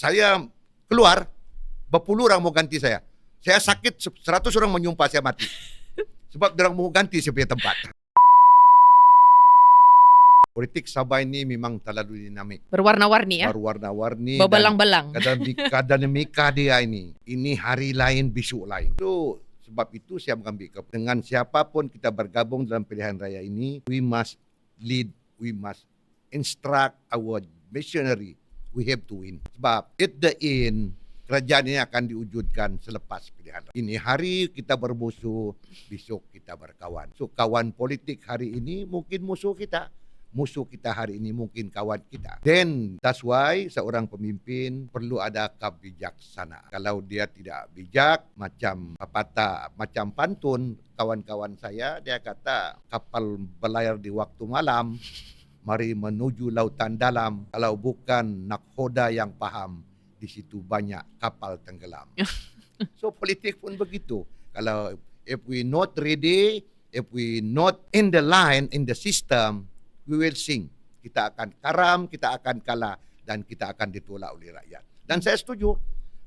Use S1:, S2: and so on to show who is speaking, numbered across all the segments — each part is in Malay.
S1: Saya keluar, berpuluh orang mau ganti saya. Saya sakit, 100 orang menyumpah saya mati. Sebab orang mau ganti saya punya tempat. Politik Sabah ini memang terlalu dinamik.
S2: Berwarna-warni ya?
S1: Berwarna-warni.
S2: Bebelang-belang.
S1: Dinamika dia ini. Ini hari lain, besok lain. Sebab itu saya mengambil keputusan. Dengan siapapun kita bergabung dalam pilihan raya ini, we must lead, we must instruct our missionary. We have to win. Sebab at the end, kerajaan ini akan diwujudkan selepas pilihan. Ini hari kita bermusuh, besok kita berkawan. So kawan politik hari ini mungkin musuh kita. Musuh kita hari ini mungkin kawan kita. Then that's why seorang pemimpin perlu ada kebijaksanaan. Kalau dia tidak bijak, macam pepatah, macam pantun kawan-kawan saya, dia kata kapal berlayar di waktu malam, mari menuju lautan dalam. Kalau bukan nakhoda yang paham, di situ banyak kapal tenggelam. So politik pun begitu. Kalau if we not ready, if we not in the line, in the system, we will sing. Kita akan karam, kita akan kalah dan kita akan ditolak oleh rakyat. Dan saya setuju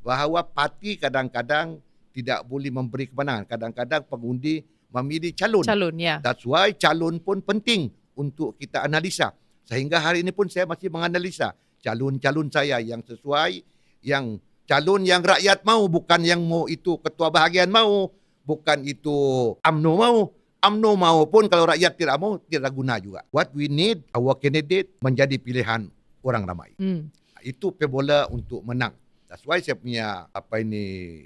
S1: bahawa parti kadang-kadang tidak boleh memberi kemenangan. Kadang-kadang pengundi memilih calon.
S2: Calon, ya.
S1: That's why calon pun penting untuk kita analisa. Sehingga hari ini pun saya masih menganalisa calon-calon saya yang sesuai, yang calon yang rakyat mau, bukan yang mau itu ketua bahagian mau, bukan itu UMNO mau. UMNO mau pun kalau rakyat tidak mau, tidak guna juga. What we need, our candidate menjadi pilihan orang ramai. Itu pebola untuk menang. That's why saya punya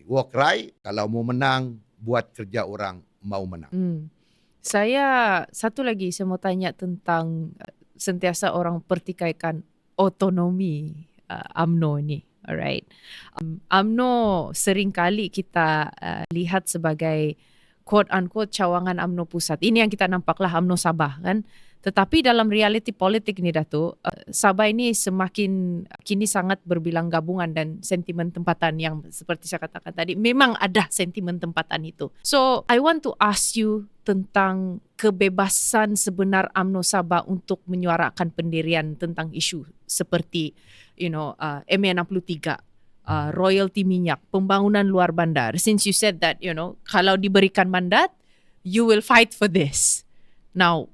S1: war cry, kalau mau menang, buat kerja orang mau menang.
S2: Saya satu lagi saya mau tanya tentang sentiasa orang pertikaikan otonomi UMNO ni. Alright. UMNO seringkali kita lihat sebagai quote-unquote cawangan UMNO pusat. Ini yang kita nampaklah UMNO Sabah kan. Tetapi dalam realiti politik ni Datuk, Sabah ini semakin kini sangat berbilang gabungan dan sentimen tempatan yang seperti saya katakan tadi, memang ada sentimen tempatan itu. So, I want to ask you tentang kebebasan sebenar UMNO Sabah untuk menyuarakan pendirian tentang isu seperti MA 63. Royalty minyak, pembangunan luar bandar. Since you said that, kalau diberikan mandat, you will fight for this. Now,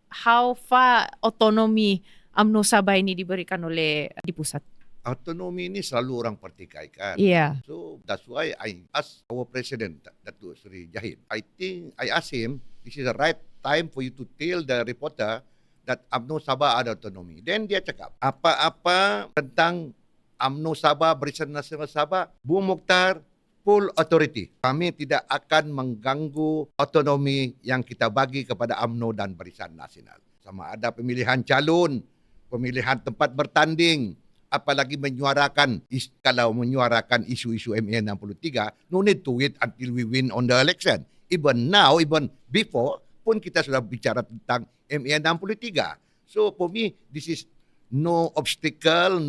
S2: how far otonomi UMNO Sabah ini diberikan oleh di pusat?
S1: Autonomi ini selalu orang pertikaikan.
S2: Yeah.
S1: So that's why I asked our president, Datuk Seri Jahid. I asked him, this is the right time for you to tell the reporter that UMNO Sabah ada autonomi. Then dia cakap, apa-apa tentang UMNO Sabah, Barisan Nasional Sabah, Bung Mokhtar, full authority. Kami tidak akan mengganggu otonomi yang kita bagi kepada UMNO dan Barisan Nasional. Sama ada pemilihan calon, pemilihan tempat bertanding, apalagi kalau menyuarakan isu-isu MA 63, no need to wait until we win on the election. Even now, even before, pun kita sudah bicara tentang MA 63. So for me, this is no obstacle,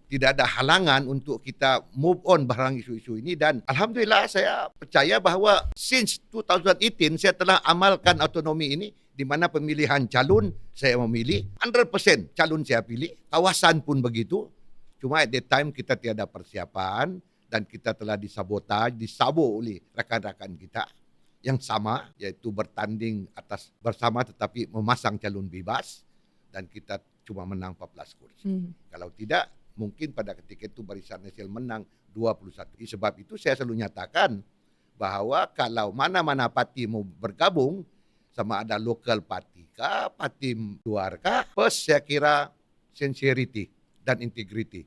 S1: tidak ada halangan untuk kita move on barang isu-isu ini. Dan Alhamdulillah saya percaya bahawa since 2018 saya telah amalkan autonomi ini, di mana pemilihan calon saya memilih, 100% calon saya pilih, kawasan pun begitu. Cuma at that time kita tiada persiapan dan kita telah disabot oleh rakan-rakan kita yang sama, yaitu bertanding atas bersama tetapi memasang calon bebas dan kita cuma menang 14 kursi. Kalau tidak, mungkin pada ketika itu Barisan Nasional menang 21. Sebab itu saya selalu nyatakan bahawa kalau mana-mana parti mau bergabung, sama ada local parti kah, parti luar kah, first saya kira sincerity dan integrity.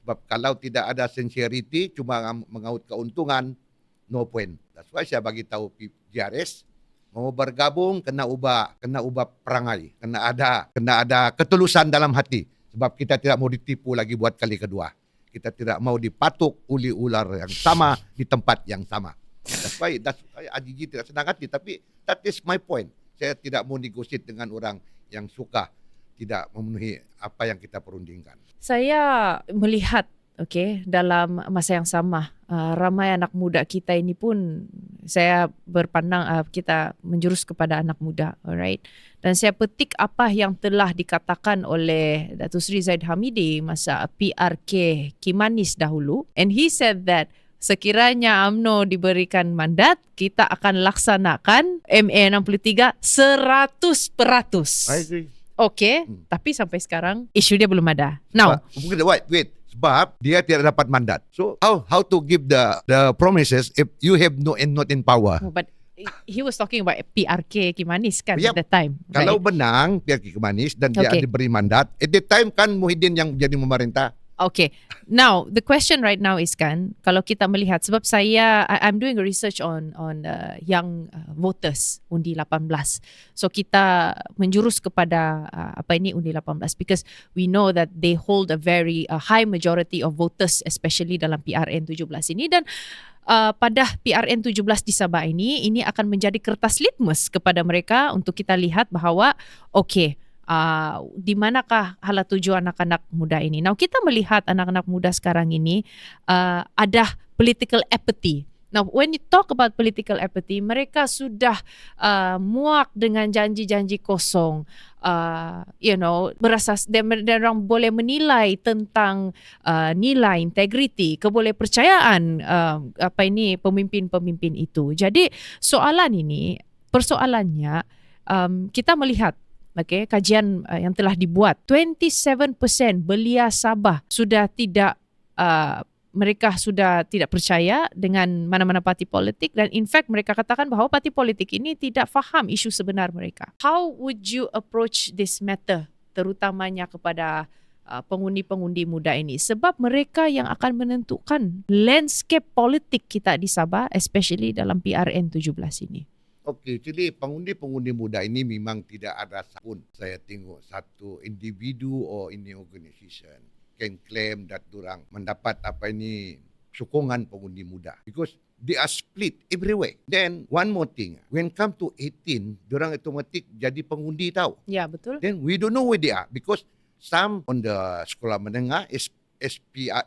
S1: Sebab kalau tidak ada sincerity, cuma mengaut keuntungan, no point. That's why saya bagi tahu JRS, mau bergabung kena ubah perangai, kena ada ketulusan dalam hati. Sebab kita tidak mau ditipu lagi buat kali kedua. Kita tidak mau dipatuk oleh ular yang sama di tempat yang sama. That's why AJG tidak senang hati, tapi that is my point. Saya tidak mau negotiate dengan orang yang suka tidak memenuhi apa yang kita perundingkan.
S2: Saya melihat dalam masa yang sama ramai anak muda kita ini pun saya berpandang kita menjurus kepada anak muda, alright. Dan saya petik apa yang telah dikatakan oleh Datuk Seri Zaid Hamidi masa PRK Kimanis dahulu, and he said that sekiranya UMNO diberikan mandat, kita akan laksanakan MA 63 100%.
S1: I agree.
S2: Okay, tapi sampai sekarang isu dia belum ada. Now,
S1: Wait. Sebab dia tidak dapat mandat. So how to give the promises if you have not in power?
S2: but he was talking about PRK Kimanis kan
S1: Yep.
S2: at that time.
S1: Kalau
S2: right?
S1: menang PRK Kimanis dan dia
S2: Okay.
S1: diberi mandat, at that time kan Muhyiddin yang jadi pemerintah.
S2: Okay. Now, the question right now is kan, kalau kita melihat, sebab I'm doing a research on young voters undi 18. So kita menjurus kepada undi 18 because we know that they hold a very high majority of voters, especially dalam PRN 17 ini. Dan pada PRN 17 di Sabah ini akan menjadi kertas litmus kepada mereka untuk kita lihat bahawa di manakah hala tuju anak-anak muda ini. Now kita melihat anak-anak muda sekarang ini ada political apathy. Now when you talk about political apathy, mereka sudah muak dengan janji-janji kosong. Berasas dan orang boleh menilai tentang nilai integriti, kebolehpercayaan pemimpin-pemimpin itu. Jadi persoalannya kita melihat kajian yang telah dibuat, 27% belia Sabah sudah tidak mereka sudah tidak percaya dengan mana-mana parti politik, dan in fact mereka katakan bahawa parti politik ini tidak faham isu sebenar mereka. How would you approach this matter, terutamanya kepada pengundi-pengundi muda ini, sebab mereka yang akan menentukan landscape politik kita di Sabah, especially dalam PRN 17 ini.
S1: Okey, jadi pengundi-pengundi muda ini memang tidak ada pun saya tengok satu individu or ini organisation can claim that orang mendapat sokongan pengundi muda, because they are split everywhere. Then one more thing, when come to 18, orang automatic jadi pengundi tahu.
S2: Ya, betul.
S1: Then we don't know where they are, because some on the sekolah menengah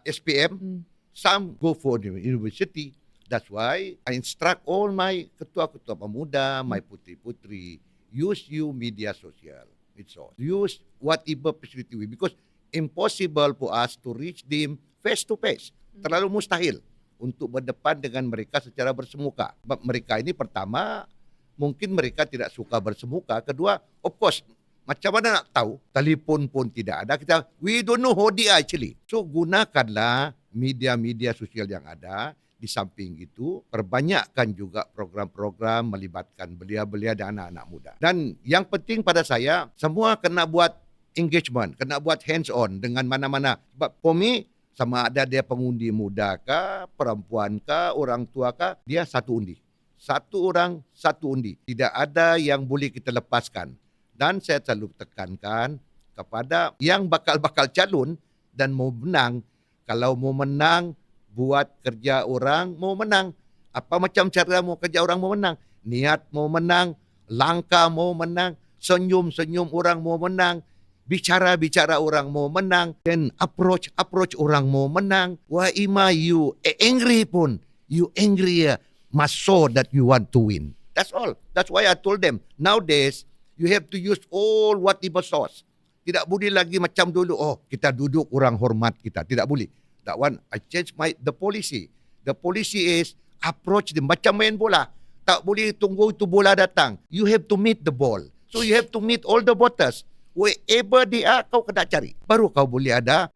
S1: SPM, some go for the university. That's why I instruct all my ketua-ketua pemuda, my putri-putri, use media sosial. It's all. Use whatever facility we, because impossible for us to reach them face to face. Terlalu mustahil untuk berdepan dengan mereka secara bersemuka. Sebab mereka ini pertama, mungkin mereka tidak suka bersemuka. Kedua, of course, macam mana nak tahu? Telefon pun tidak ada. We don't know who they are actually. So gunakanlah media-media sosial yang ada. Di samping itu, perbanyakkan juga program-program melibatkan belia-belia dan anak-anak muda. Dan yang penting pada saya, semua kena buat engagement, kena buat hands-on dengan mana-mana. Sebab for me, sama ada dia pengundi muda kah, perempuan kah, orang tua kah, dia satu undi. Satu orang, satu undi. Tidak ada yang boleh kita lepaskan. Dan saya selalu tekankan kepada yang bakal-bakal calon dan mau menang, kalau mau menang, buat kerja orang mau menang. Apa macam cara mau kerja orang mau menang? Niat mau menang, langkah mau menang, senyum-senyum orang mau menang, bicara-bicara orang mau menang, dan approach orang mau menang. Wah ima you angry pun, you angry must show that you want to win. That's all. That's why I told them, nowadays you have to use all whatever source. Tidak boleh lagi macam dulu, kita duduk orang hormat kita. Tidak boleh. That one, I change the policy. The policy is approach them macam main bola. Tak boleh tunggu itu bola datang. You have to meet the ball. So you have to meet all the voters. Wherever they are, kau kena cari. Baru kau boleh ada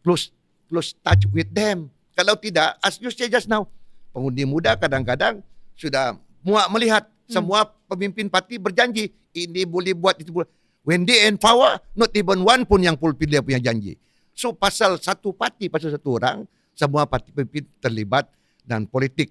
S1: close touch with them. Kalau tidak, as you say just now, pengundi muda kadang-kadang sudah muak melihat semua pemimpin parti berjanji ini boleh buat itu boleh. When they in power, not even one pun yang fulfill dia punya janji. So pasal satu parti, pasal satu orang, semua parti pemimpin terlibat dan politik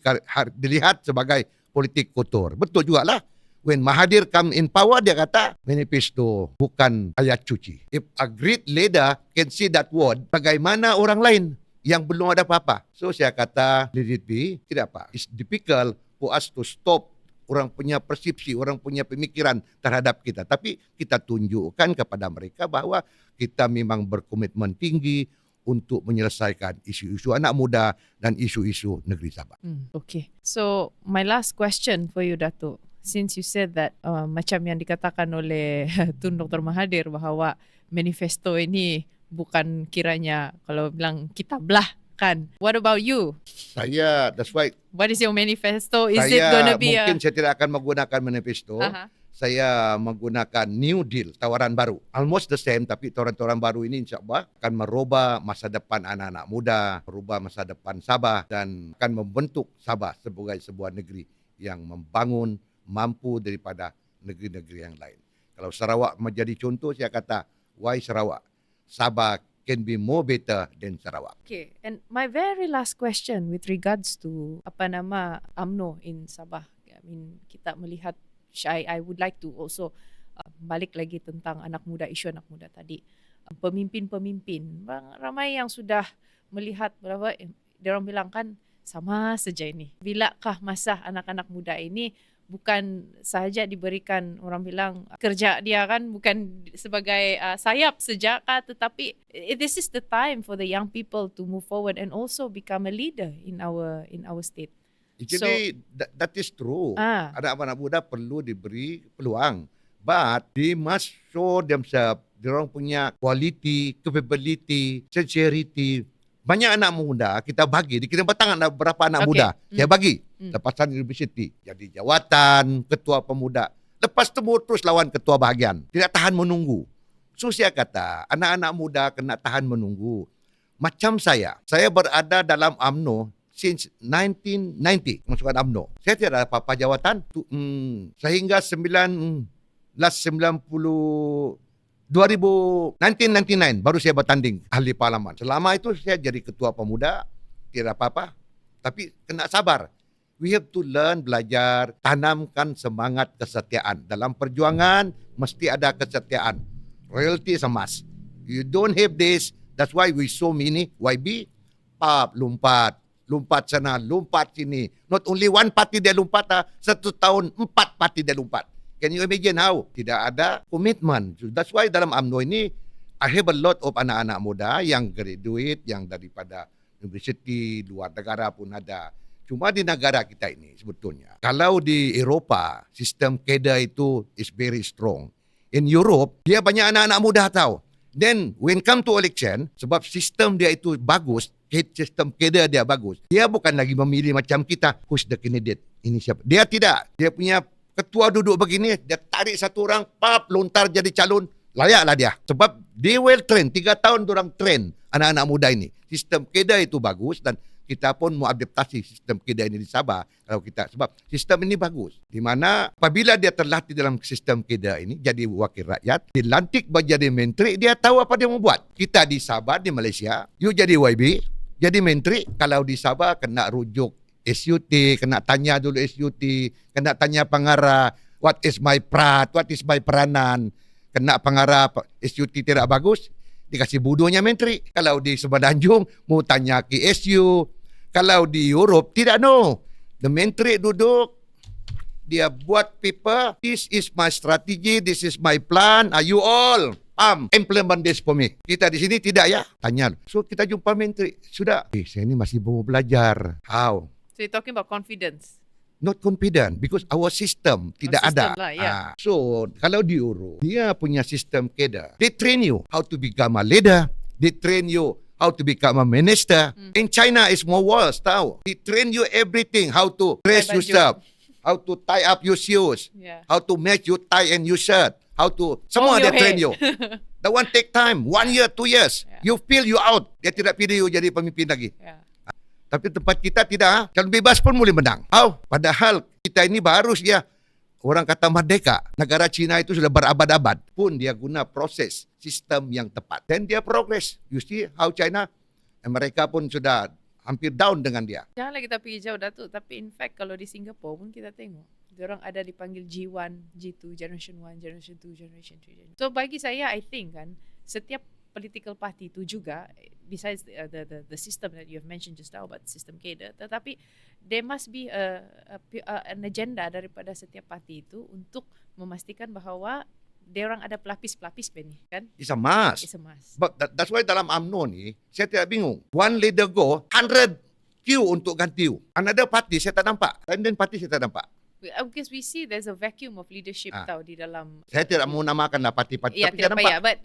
S1: dilihat sebagai politik kotor. Betul jugalah. When Mahathir come in power, dia kata manifesto bukan ayat cuci. If a great leader can see that word, bagaimana orang lain yang belum ada apa-apa? So saya kata, let it be, tidak apa. It's difficult for us to stop orang punya persepsi, orang punya pemikiran terhadap kita. Tapi kita tunjukkan kepada mereka bahawa kita memang berkomitmen tinggi untuk menyelesaikan isu-isu anak muda dan isu-isu negeri Sabah.
S2: Okay. So my last question for you, Datuk. Since you said that macam yang dikatakan oleh Tun Dr. Mahathir bahawa manifesto ini bukan kiranya kalau bilang kitab lah kan. What about you?
S1: That's why
S2: What is your manifesto? Is it
S1: saya
S2: gonna be
S1: mungkin saya tidak akan menggunakan manifesto.
S2: Aha.
S1: Saya menggunakan New Deal, tawaran baru. Almost the same, tapi tawaran-tawaran baru ini insyaAllah akan merubah masa depan anak-anak muda, merubah masa depan Sabah dan akan membentuk Sabah sebagai sebuah negeri yang membangun, mampu daripada negeri-negeri yang lain. Kalau Sarawak menjadi contoh, saya kata, why Sarawak? Sabah can be more better than Sarawak.
S2: Okay, and my very last question with regards to UMNO in Sabah. I mean, kita melihat, I would like to also balik lagi tentang anak muda, isu anak muda tadi. Pemimpin-pemimpin, ramai yang sudah melihat berapa, dia orang bilang kan sama saja ini. Bilakah masa anak-anak muda ini bukan sahaja diberikan orang bilang kerja dia kan bukan sebagai sayap saja kah, tetapi this is the time for the young people to move forward and also become a leader in our state.
S1: Actually, that is true. Anak-anak muda perlu diberi peluang. But they must show themselves. Diorang punya quality, capability, sincerity. Banyak anak muda kita bagi. Di Kiri Batang ada berapa anak muda. Saya bagi. Lepasan universiti. Jadi jawatan, ketua pemuda. Lepas tu terus lawan ketua bahagian. Tidak tahan menunggu. So saya kata, anak-anak muda kena tahan menunggu. Macam saya berada dalam UMNO since 1990 masukkan UMNO. Saya tidak ada apa-apa jawatan sehingga 1999 baru saya bertanding ahli parlimen. Selama itu saya jadi ketua pemuda, tidak apa-apa. Tapi kena sabar. We have to learn, belajar, tanamkan semangat kesetiaan. Dalam perjuangan mesti ada kesetiaan. Loyalty is a must. You don't have this, that's why we so many YB, lompat sana, lompat sini. Not only one party dia lompat, 1 tahun 4 parti dia lompat. Can you imagine how? Tidak ada komitmen. So that's why dalam UMNO ini, I have a lot of anak-anak muda yang graduate, yang daripada universiti, luar negara pun ada. Cuma di negara kita ini sebetulnya. Kalau di Eropah, sistem kader itu is very strong. In Europe, dia banyak anak-anak muda tahu. Then, when come to election, sebab sistem dia itu bagus, sistem kader dia bagus, dia bukan lagi memilih macam kita, who's the candidate, ini siapa. Dia tidak. Dia punya ketua duduk begini, dia tarik satu orang, lontar jadi calon, layaklah dia. Sebab they well train, 3 tahun orang train anak-anak muda ini. Sistem kader itu bagus dan kita pun mau adaptasi sistem kader ini di Sabah. Kalau kita, sebab sistem ini bagus. Di mana apabila dia terlatih dalam sistem kader ini, jadi wakil rakyat, dilantik menjadi menteri, dia tahu apa dia mau buat. Kita di Sabah, di Malaysia, you jadi YB, jadi menteri, kalau di Sabah kena rujuk SUT, kena tanya dulu SUT, kena tanya pengarah, what is my peranan, kena pengarah SUT tidak bagus, dikasih bodohnya menteri. Kalau di Semenanjung, mau tanya KSU. Kalau di Europe, tidak no. The menteri duduk, dia buat paper, this is my strategy, this is my plan, are you all implement this for me. Kita di sini tidak ya, tanya. So kita jumpa menteri, sudah. Saya ini masih mau belajar. How?
S2: So you're talking about confidence.
S1: Not confident because our system tidak ada.
S2: Lah, yeah.
S1: So, kalau di Euro, dia punya sistem kader. They train you how to become a leader. They train you how to become a minister. In China, it's more worse, tahu. They train you everything, how to dress yourself, how to tie up your shoes, how to match your tie and your shirt, how to... Semua dia train you. That one take time, 1 year, 2 years. You feel you out. Dia tidak pilih you jadi pemimpin lagi. Tapi tempat kita tidak. Kalau bebas pun boleh menang. Padahal kita ini baru ya. Orang kata merdeka. Negara Cina itu sudah berabad-abad. Pun dia guna proses sistem yang tepat. Dan dia progress. You see how China. Mereka pun sudah hampir down dengan dia.
S2: Janganlah kita pergi jauh, Datuk. Tapi in fact kalau di Singapura pun kita tengok. Diorang ada dipanggil G1, G2, Generation 1, Generation 2, Generation 3. So bagi saya, I think kan, setiap political party itu juga, besides the system that you have mentioned just now about system kader, tetapi there must be an agenda daripada setiap parti itu untuk memastikan bahawa dia orang ada pelapis-pelapis ni kan?
S1: It's a must.
S2: It's a must.
S1: But that's why dalam UMNO ni, saya tidak bingung. One leader go, 100 queue untuk ganti you. Another party saya tak nampak. Lain party saya tak nampak.
S2: Because we see there's a vacuum of leadership tau di dalam.
S1: Saya tidak mau namakan lah parti-parti.
S2: Ya,
S1: tapi saya
S2: tidak
S1: nampak.
S2: payah. But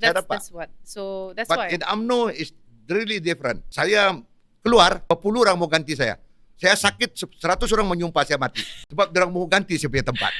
S1: Saya nampak.
S2: that's what. So that's
S1: But
S2: why.
S1: in UMNO is really different. Saya keluar, 10 orang mau ganti saya. Saya sakit, 100 orang menyumpah saya mati. Sebab dia orang mau ganti saya punya tempat.